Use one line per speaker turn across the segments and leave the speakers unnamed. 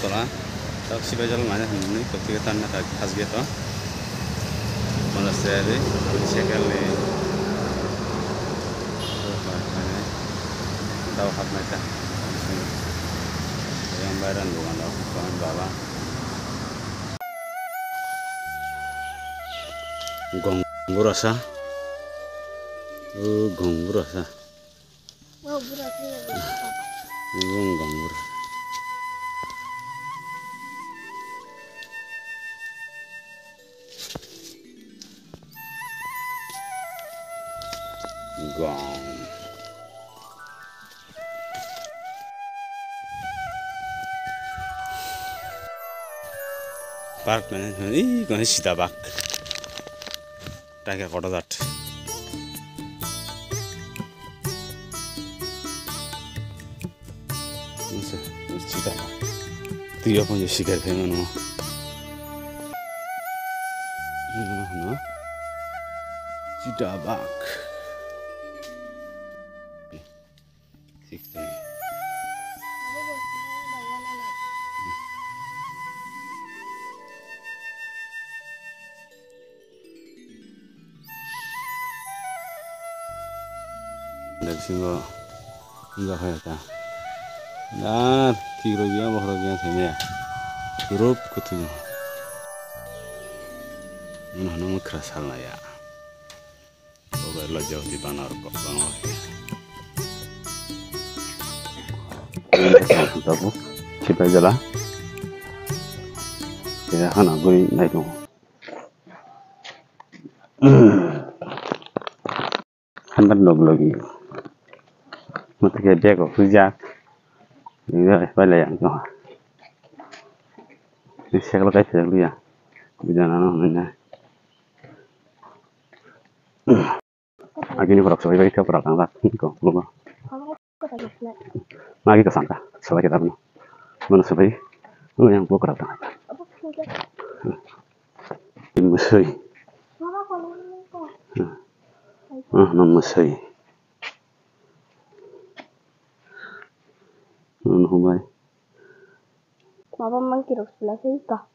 tola tak si bajal mana ini kepikiran nak khas gitu malas saya deh sekali tahu hat mereka yang baran bukan tahu kawan bawa gong burasa gong burasa gong burasa gong park mana ini kan sida bak টাকা কত যাট চিতা তুই আপন যে শিকার খাই মানুষ চিতা বাঘ শিখতে dari sini enggak kayak ta dan kiro dia sini ya grup kutunya mana keras hal ya bawa lo jauh di banar kok banar tahu siapa jalan ya kan aku naik dong kan lagi một cái đẹp của Phú Gia rồi phải là dạng cho đi xe cái xe luôn à bây giờ nó này lagi ni berak sebagai kita berak angkat kok belum lagi ke sana sebagai kita mana sebagai yang gua berak angkat musai musai Humai.
Mama mangkir sebelah sini kah?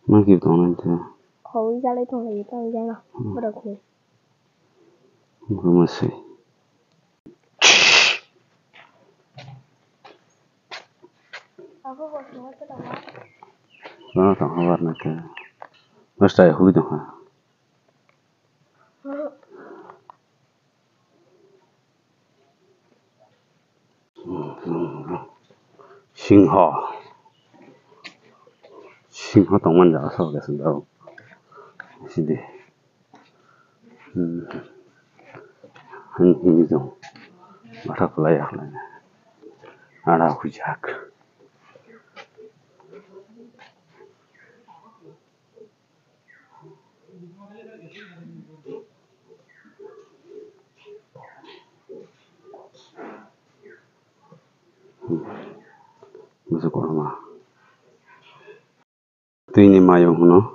Mangkir tuh nanti.
Kau jalan itu lagi tuh jalan. Berapa?
Masih.
Aku bos mau ke dalam.
Mana tahu kabar nanti. Mesti ya hujan ha. 싱하 동만 자서 그랬습니다. 시대 한 이정 마라 골라야 하네. 알아 후작. 무슨 거라마 tuini mayung no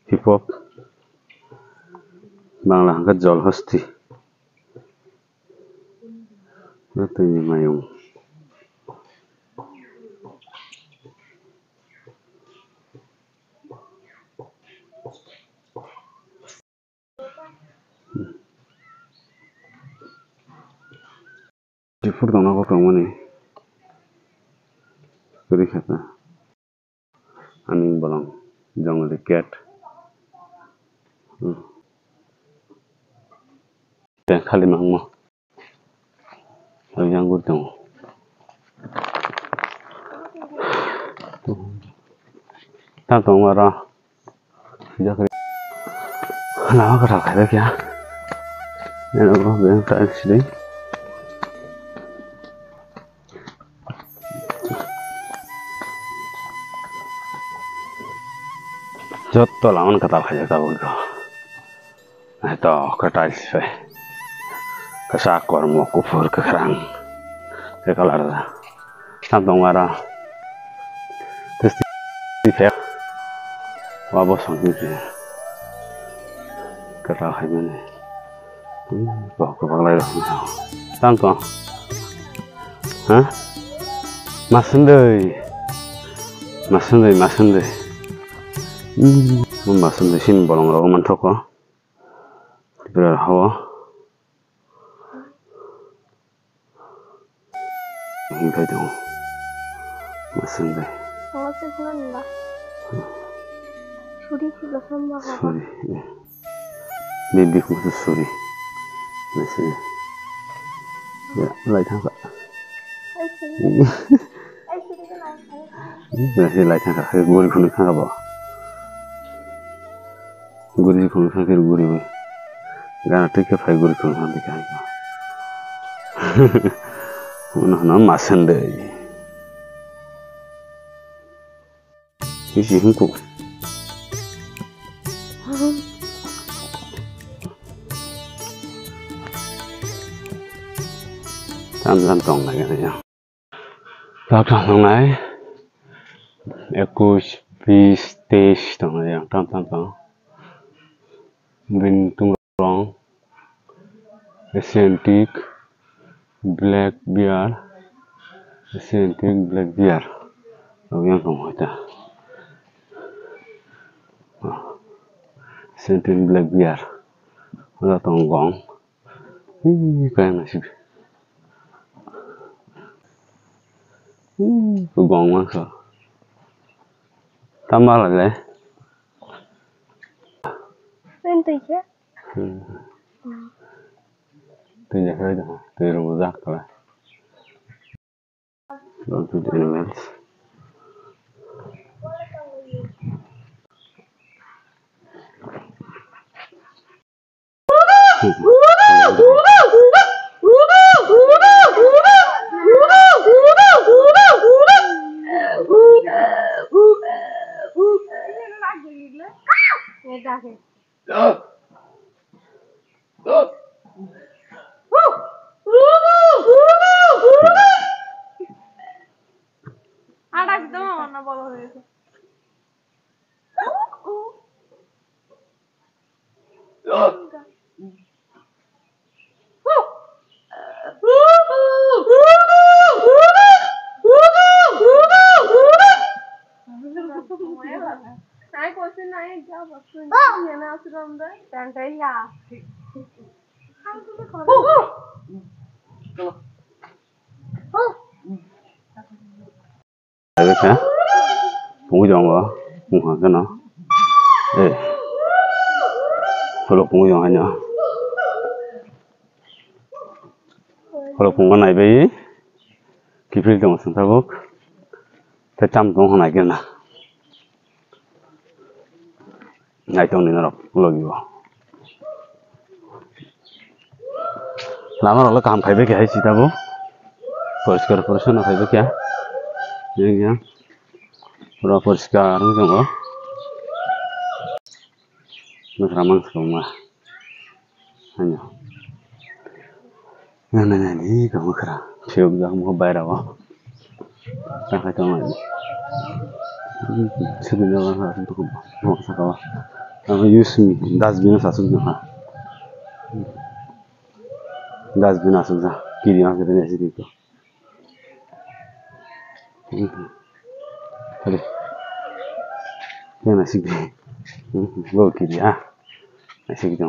hip hop bangla hangka jol hosti tuini mayung di furtong aku kamu nih kiri kata aning bolong jungle cat dan kali mangmo yang gudang tantong mara sejak lama kerak ada kya dan aku bilang tak sini jatuh lawan kata aja tahu itu, itu kata sih, kesakor mau kufur kekerang, sekalar, tantong marah, terus dipek, wabos sanggup sih, kata aja nih, kok kepala itu, tantong, hah? Masundai, masundai. Masundai sin bolong rok mantoko. Berar hawa. Hingga dong. Masundai.
Oh, sebenarnya. Suri sila sama apa?
Suri. Baby khusus suri. Masih. Ya, lai tangka. Masih lai tangka. Guri kuno tangka ba. Guri kuno tangka guri ba. Gana teke fai guri kuno tangka kai ba. Nah, masundai. Isi hingku. Tam tong lagi ya. Tong này 21, 20, 23 tong này tam tong. Bintung rong. Authentic black beer. Authentic black beer. Yang kamu ada. Authentic black beer. Ada tong gong. Kayak masih. Gong masa. Tambah lagi.
Nanti ya.
Tujuh kali dah. Tujuh muzak lah. Don't do the animals. Đấy hả? Cũng có dòng vào, cũng hả cái nó. Ê, kalau cũng có dòng hay nhở? Kalau cũng cái này với cái phim dòng sang thao bốc, cái trăm cũng này kia nè. Này trong này nó lột vào. Lama lo काम खाइबे क्या है सीता वो परिष्कार परिच्छन्न खाइबे क्या ये क्या पूरा परिष्कार हो जाओ मैं रामंग semua hanya nana ni kamu kera siapa yang mau bayar apa tak kacau lagi sebenarnya orang harus untuk mau sekolah kamu use me dustbin satu juga dustbin asal dah kiri yang kita ni sini tu Aduh, ya nasi gini, bawa kiri ah, nasi gitu.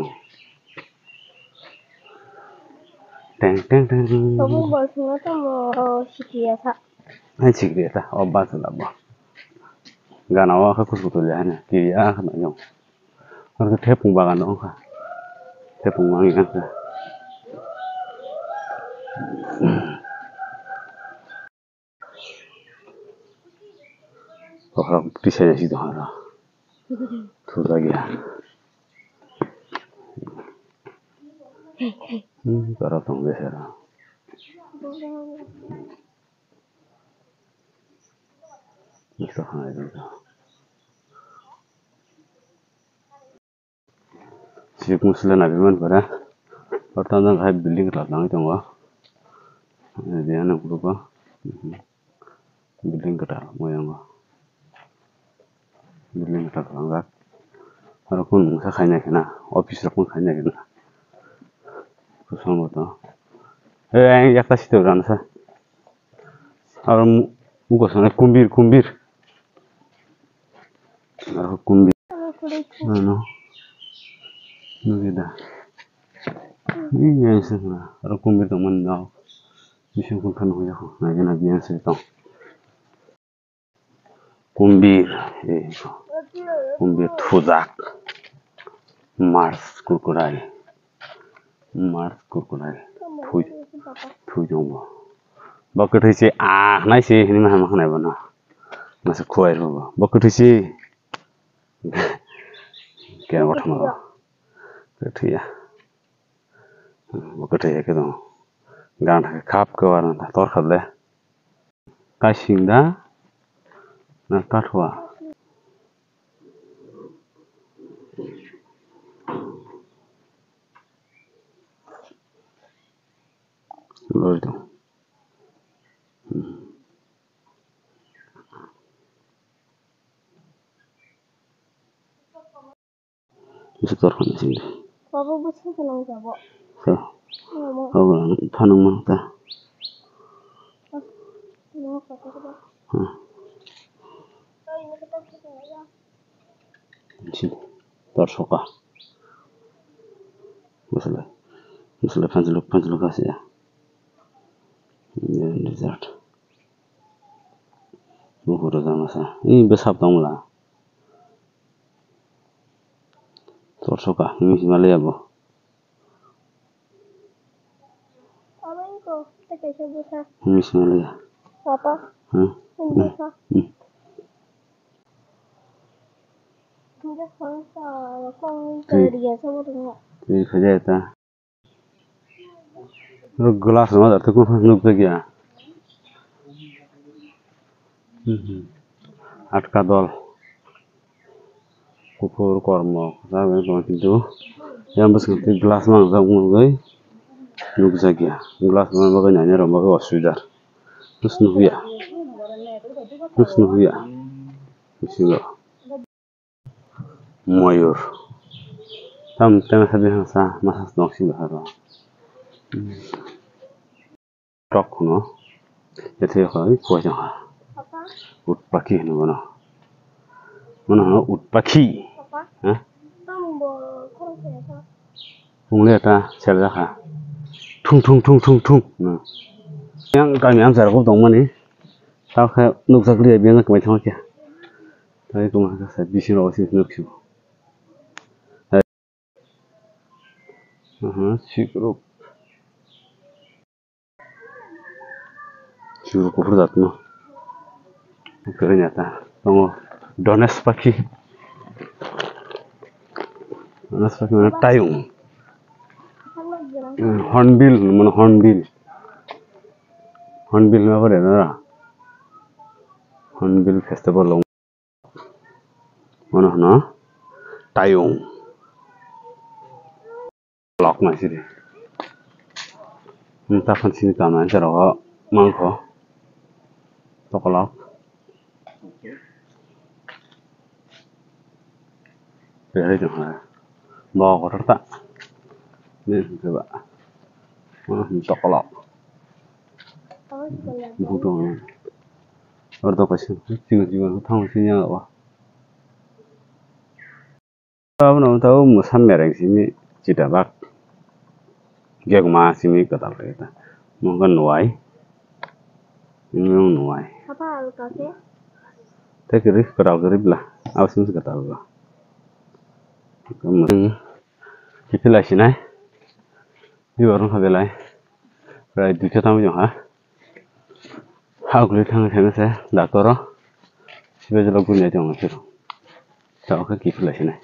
Teng.
Kamu bahasnya tuh mau sikit ya?
Nasi kiri ta, oh bahasa apa? Gak nawa aku suka lihatnya kiri ah kan nyong. Orang tepung bagan dong kan, tepung wangi kan. Orang desainnya situ ada, tuh lagi ya. Cara tong biasa. Bisa kan itu. Si muslim nabi man pada, pertama kali building terlalu itu wah. Dia anak berubah, building ketar, moyang wah. Building ketar langgar. Kalau pun musa kayaknya kena, office pun kayaknya kena. Kusama tu. Yang atas itu kan sa. Orang Bukan sana kumbir. Kumbir. Ano? Nugida. Iya sana. Kumbir teman dah. Bisa kukan huya. Lagi nabian setong. Kumbir. Kumbir tuzak. Mars kurkurai. Thujongbo. Bakut hisi naisi ini mah makan apa no? Masuk kuai robo. Bakut hisi. Kaya what mo? Ketia. Bakut hisi kedo. Gan kap kawan tor khadle. Kasingda na kathwa. Lord. Bisa torkan sini.
Papa bukan senang jawab.
So. Oh, tanong mo ta. Sini. Torsoka. Masalah panjaluk kasih ya. Dessert. Buku masa. Ini besar dong lah. Torsoka. Ini Himalaya bo.
Apa itu? Tak besar.
Ini Himalaya.
Apa? Ini besar. Tidak sama. Kau kerja sama dengan.
Ini kerja itu. Gelas sama tak tu nuk lagi. Atka dol. Kukur kormo. Tapi itu yang besar gelas mang zamu gay. Nuk lagi. Gelas mang bagai nyanyi ramai wasudar. Terus nuhya. Bismillah. Mayur. Tam habis sa masas noksi baharo. Tok no. Jadi kalau kuah jangan.
Apa?
Utpaki no mana? Mana utpaki?
Apa?
Hah?
Tambo kerja.
Mungkin ada cerita kah? Tung. Nah. Yang kami ambil aku dong mana? Tahu kayak nuk sakli biasa kemana cuma kia. Tapi kemana saya bisa rawat nuk sih. Cukup kufur dat no. Ternyata tunggu dones paki mana tayung. Hornbill apa deh nara? Hornbill festival long. Mana na? Tayung. Lock masih deh. Entah kan sini taman cara mangko. Tokolok. Dari jangan. Bawa kotor tak? Nih coba. Tokolok. Bukan. Orang kasih. Juga tahu sini apa? Tahu musan mereng sini tidak bak. Dia masih ni kata kita. Mungkin nuai. Ini nuai.
Apa alkasnya?
Tak kerib lah. Awas mesti kata Allah. Kemudian kita lagi nih. Di warung habis Rai duit tamu jangan. Aku lihat tengah saya, dah toro. Siapa jalan punya jangan sih. Tahu ke kita lagi nih.